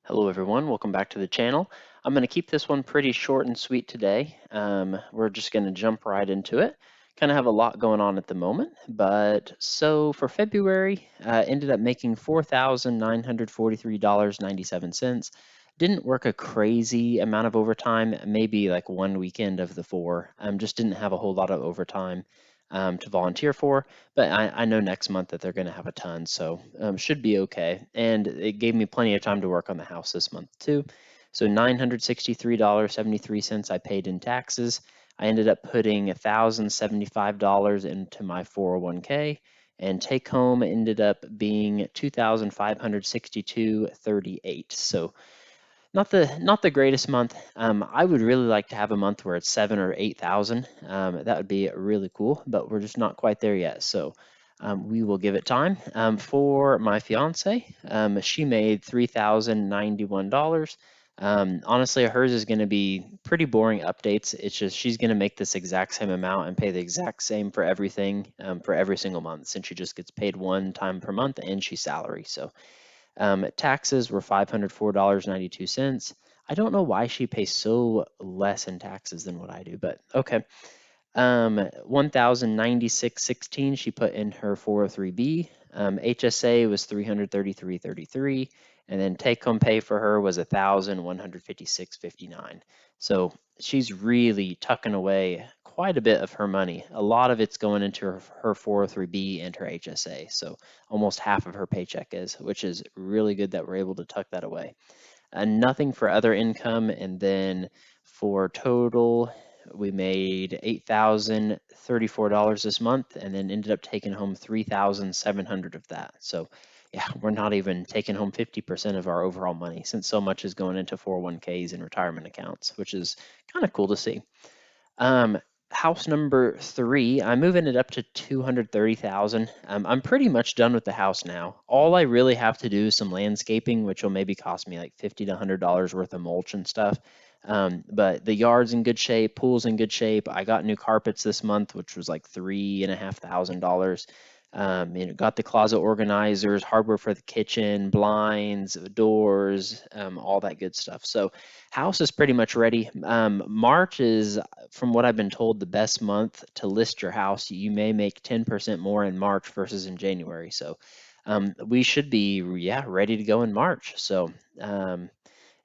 Hello everyone, welcome back to the channel. I'm going to keep this one pretty short and sweet today. We're just going to jump right into it. Kind of have a lot going on at the moment, but so for February, ended up making $4,943.97. Didn't work a crazy amount of overtime, maybe like one weekend of the four. Just didn't have a whole lot of overtime to volunteer for, but I know next month that they're going to have a ton, so should be okay. And it gave me plenty of time to work on the house this month too. So $963.73 I paid in taxes. I ended up putting $1,075 into my 401k, and take home ended up being $2,562.38. So not the greatest month. I would really like to have a month where it's 7 or 8,000. That would be really cool, but we're just not quite there yet. So we will give it time. For my fiance, she made $3,091. Honestly, hers is going to be pretty boring updates. It's just she's going to make this exact same amount and pay the exact same for everything for every single month, since she just gets paid one time per month and she's salary. So taxes were $504.92. I don't know why she pays so less in taxes than what I do, but okay. 1,096.16 she put in her 403b. HSA was 333.33, and then take home pay for her was 1,156.59. So she's really tucking away quite a bit of her money. A lot of it's going into her 403b and her HSA. So almost half of her paycheck is, which is really good that we're able to tuck that away. Nothing for other income, and then for total, we made $8,034 this month, and then ended up taking home 3,700 of that. So yeah, we're not even taking home 50% of our overall money, since so much is going into 401ks and retirement accounts, which is kind of cool to see. Um, House number 3, I'm moving it up to 230,000. I'm pretty much done with the house now. All I really have to do is some landscaping, which will maybe cost me like $50 to $100 worth of mulch and stuff. But the yard's in good shape, pool's in good shape. I got new carpets this month, which was like $3,500. Got the closet organizers, hardware for the kitchen, blinds, doors, all that good stuff. So house is pretty much ready. March is, from what I've been told, the best month to list your house. You may make 10% more in March versus in January. So we should be, yeah, ready to go in March. So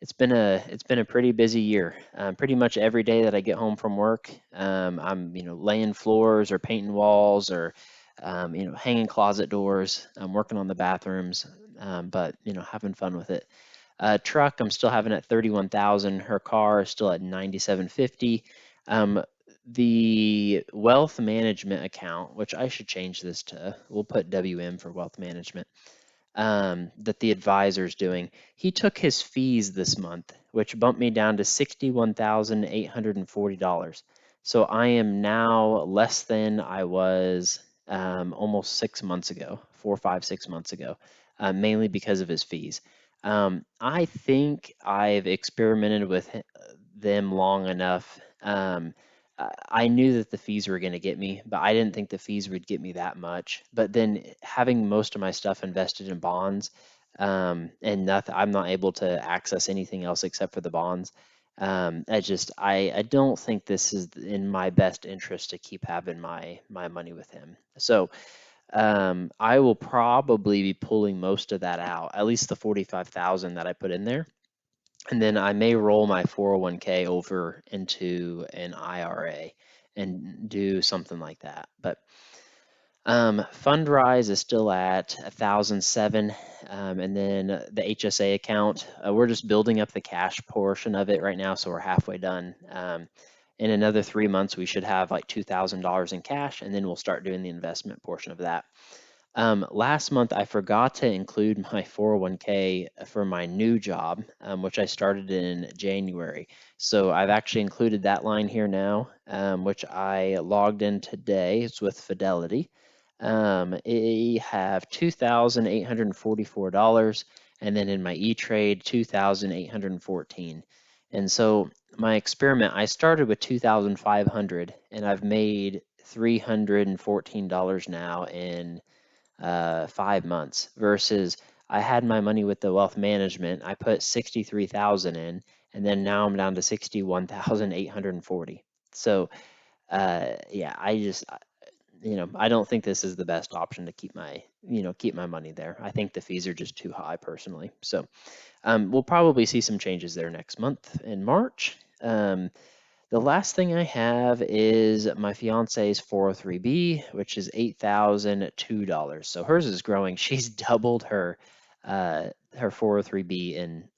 it's been a pretty busy year. Pretty much every day that I get home from work, I'm laying floors or painting walls or hanging closet doors. I'm working on the bathrooms, but having fun with it. Truck, I'm still having at 31,000. Her car is still at 9750. The wealth management account, which I should change this to, we'll put WM for wealth management, that the advisor's doing. He took his fees this month, which bumped me down to $61,840. So I am now less than I was almost 6 months ago, 4, 5, 6 months ago, mainly because of his fees. I think I've experimented with them long enough. I knew that the fees were going to get me, but I didn't think the fees would get me that much. But then having most of my stuff invested in bonds, and nothing, I'm not able to access anything else except for the bonds. I don't think this is in my best interest to keep having my money with him. So I will probably be pulling most of that out, at least the 45,000 that I put in there. And then I may roll my 401k over into an IRA and do something like that. But Fundrise is still at 1,007, and then the HSA account, we're just building up the cash portion of it right now, so we're halfway done. In another 3 months, we should have like $2,000 in cash, and then we'll start doing the investment portion of that. Last month, I forgot to include my 401k for my new job, which I started in January. So I've actually included that line here now, which I logged in today. It's with Fidelity. I have $2,844, and then in my E-Trade, 2,814. And so my experiment, I started with 2,500, and I've made $314 now in 5 months, versus I had my money with the wealth management. I put 63,000 in, and then now I'm down to 61,840. So, yeah, I don't think this is the best option to keep my money there. I think the fees are just too high personally. So, we'll probably see some changes there next month in March. The last thing I have is my fiance's 403b, which is $8,002. So hers is growing. She's doubled her 403b in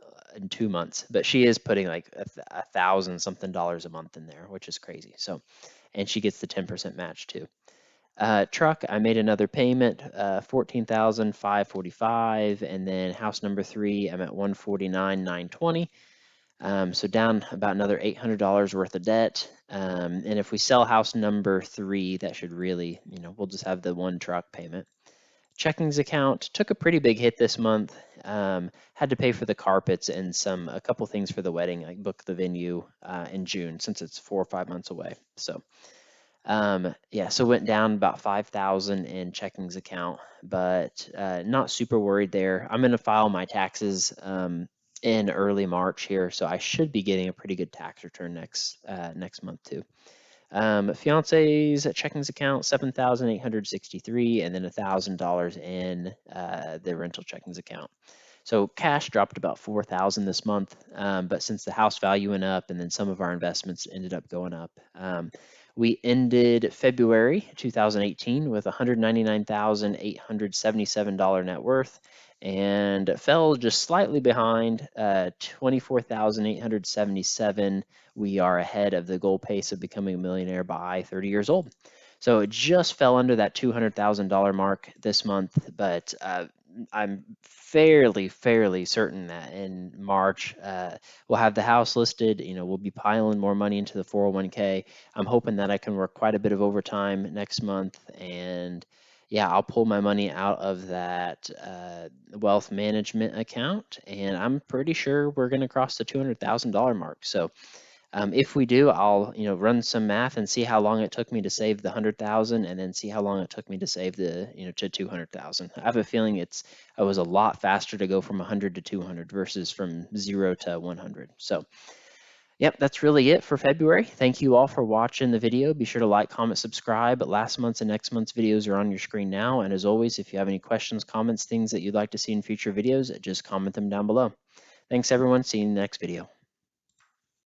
2 months, but she is putting like a thousand something dollars a month in there, which is crazy. So, and she gets the 10% match too. Truck, I made another payment, 14,545, and then house number 3, I'm at 149,920. So down about another $800 worth of debt. And if we sell house number 3, that should really, we'll just have the one truck payment. Checkings account took a pretty big hit this month. Had to pay for the carpets and a couple things for the wedding. I booked the venue in June since it's 4 or 5 months away. So yeah, so went down about 5,000 in checkings account, but not super worried there. I'm going to file my taxes in early March here, so I should be getting a pretty good tax return next month too. Fiance's checkings account 7,863, and then $1,000 in the rental checkings account. So cash dropped about 4,000 this month, but since the house value went up and then some of our investments ended up going up, we ended February 2018 with $199,877 net worth and fell just slightly behind 24,877. We are ahead of the goal pace of becoming a millionaire by 30 years old. So it just fell under that $200,000 mark this month, but I'm fairly certain that in March we'll have the house listed. We'll be piling more money into the 401k. I'm hoping that I can work quite a bit of overtime next month, and yeah, I'll pull my money out of that wealth management account, and I'm pretty sure we're going to cross the $200,000 mark. So if we do, I'll run some math and see how long it took me to save the 100,000, and then see how long it took me to save to 200,000. I have a feeling it was a lot faster to go from 100 to 200 versus from 0 to 100. So. Yep, that's really it for February. Thank you all for watching the video. Be sure to like, comment, subscribe. Last month's and next month's videos are on your screen now. And as always, if you have any questions, comments, things that you'd like to see in future videos, just comment them down below. Thanks, everyone. See you in the next video.